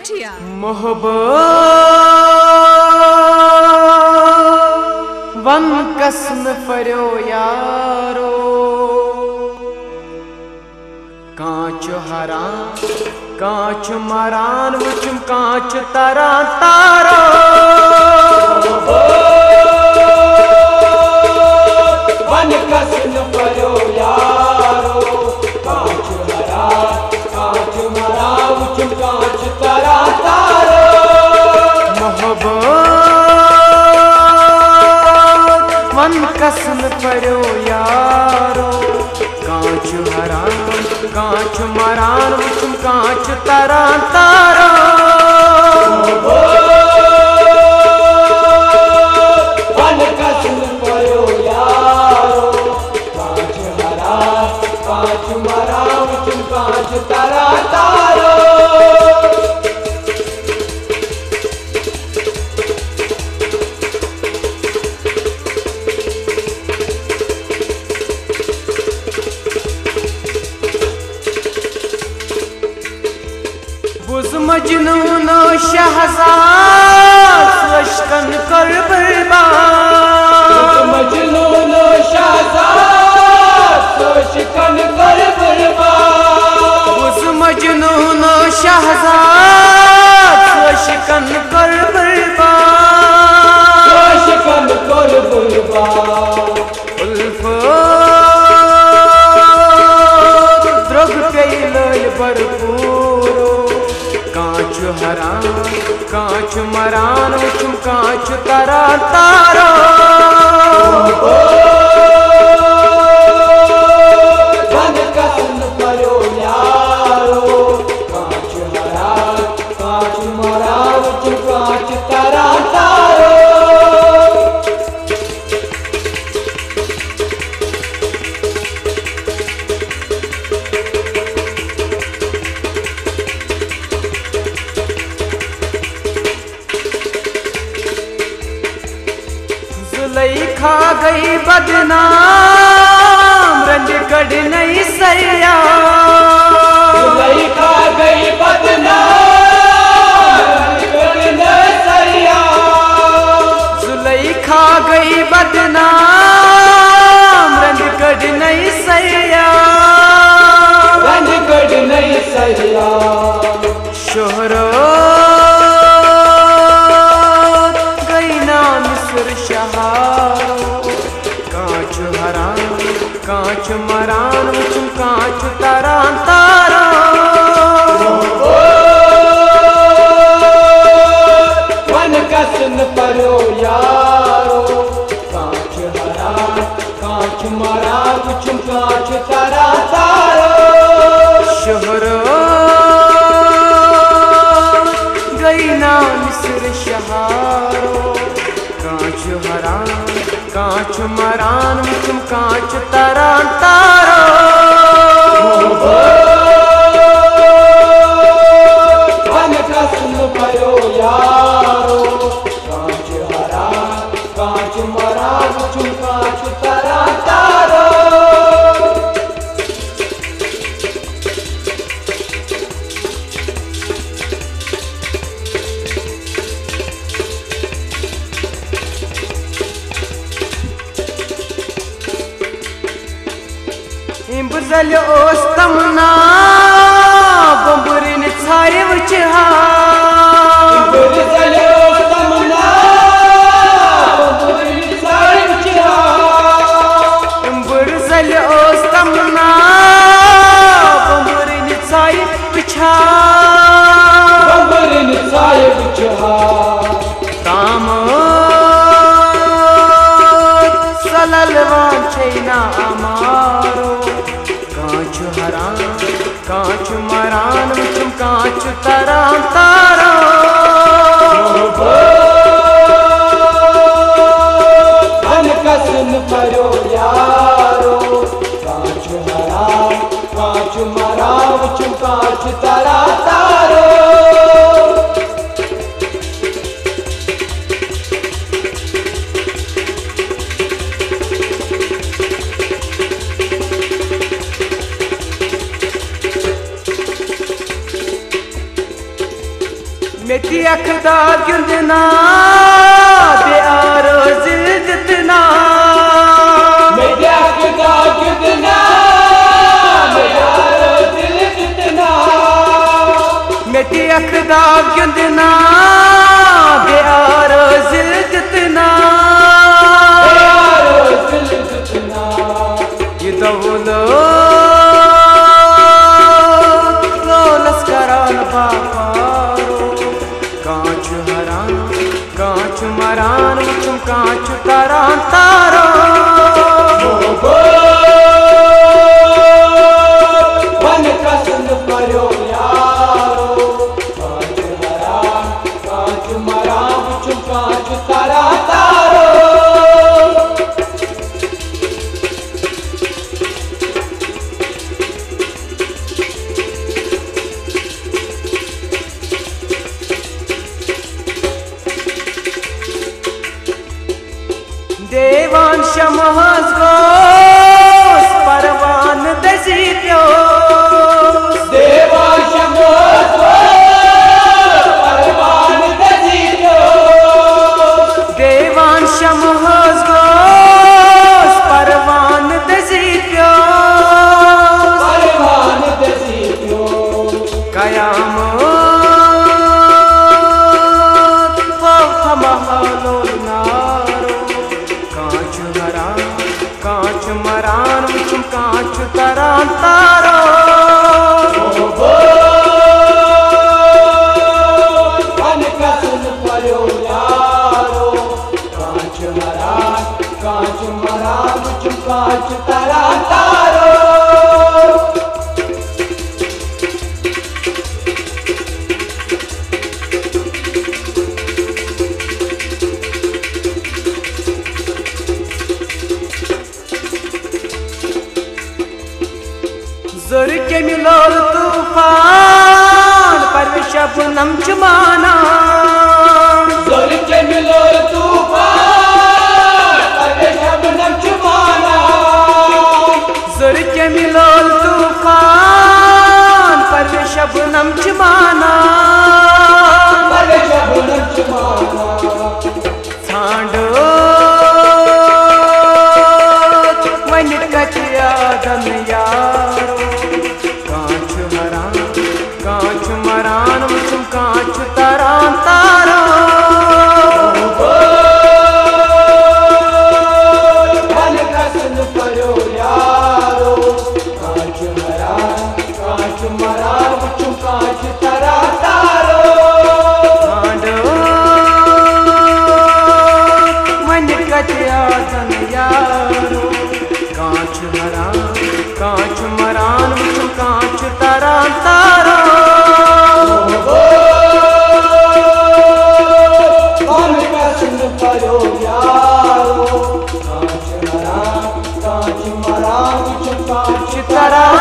उठिया मोहब्बत वन कसम फरियो यारो कांच हरान कांच मरान वुचम कांच तरा तारो वन कसम फरियो यारो कांच हरान कांच मरान वुचम कांच तरा तारो मोहब्बत वन कसम फरियो यारो कांच हरान कांच मरान वुचम कांच तरा तारो वन कसम फरियो यारो कांच हरान कांच मरान वुचम कांच तरा तारो बुज़ मजनून शहज़ाद अश्कन कर बर्बाद मजनून शहज़ाद अश्कन कर बर्बाद बुज़ मजनून शहज़ाद अश्कन कर बर्बाद अश्कन कर बर्बाद उल्फत द्रग पेल भरपूर कांच हरान कांच मरान वुचम कांच तरा तारो वन कसम फरियो यारो कांच हरान कांच मरान वुचम कांच तरा तारो जुलैखा गई बदनाम रंज कढ़ नहीं सैया जुलैखा गई बदनाम रंज कढ़ नहीं सैया जुलैखा गई बदनाम रंज कढ़ नहीं सैया रंज कढ़ नहीं सैया शोहरत गई ना मिस्र शहारो कांच हरान कांच मरान वुचम कांच तरा तारो वन कसम फरियो यारो कांच हरान कांच मरान वुचम कांच तरा तारो शोहरत गई ना मिस्र शहारो कांच हरान कांच मरान वुचम कांच तरा तारो वन कसम फरियो यारो कांच हरान कांच मरान वुचम कांच तरा तारो इम्बुजल ओस तमना बंबुरिन छारे वुचहा बुरजल तमन्ना बुरजल सारी उचहा इम्बुजल ओस तमना बंबुरिन छारे वुचहा बंबरिन सारी उचहा तामत सललवान छैना अमारो कांच हरान कांच मरान वुचम कांच तरा तारो वन कसम फरियो यारो कांच हरान कांच मरान वुचम कांच तरा तारो मेती अखदा गिंदना बेआर जिल्दतना मेती अखदा गिंदना बेआर जिल्दतना मेती अखदा गिंदना बेआर जिल्दतना बेआर जिल्दतना ये दौलो लस्करान बापारो कांच हरान कांच मरान चुम कांच तारान तारा वन कसन परो यारो कांच हरान कांच मरान चुम कांच तारा तारो देवान शमहस गोस परवान दसी प्योस देवान शमहस गोस परवान दसी प्योस देवान शमहस गोस परवान दसी प्योस परवान दसी प्योस कयामत महलो कांच मरान चुम कांच तारान तारो वन कसन परो यारो कांच मरान चुम कांच तारान तारो ज़र के मिलोल तूफान परवेश शबनम चुमाना ज़र के मिलोल तूफान परवेश शबनम चुमाना ज़र के मिलोल तूफान परवेश शबनम चुमाना परवेश शबनम चुमाना सांडो वन कचिया धन यारो कांच मरान चुम कांच तारान तारो वन कसन परो यारो कांच मरान चुम कांच तारान तारो मन कचिया धन यारो कांच मरान चुम कांच तारान तारो परो यारो कांच मरान चुम कांच तारान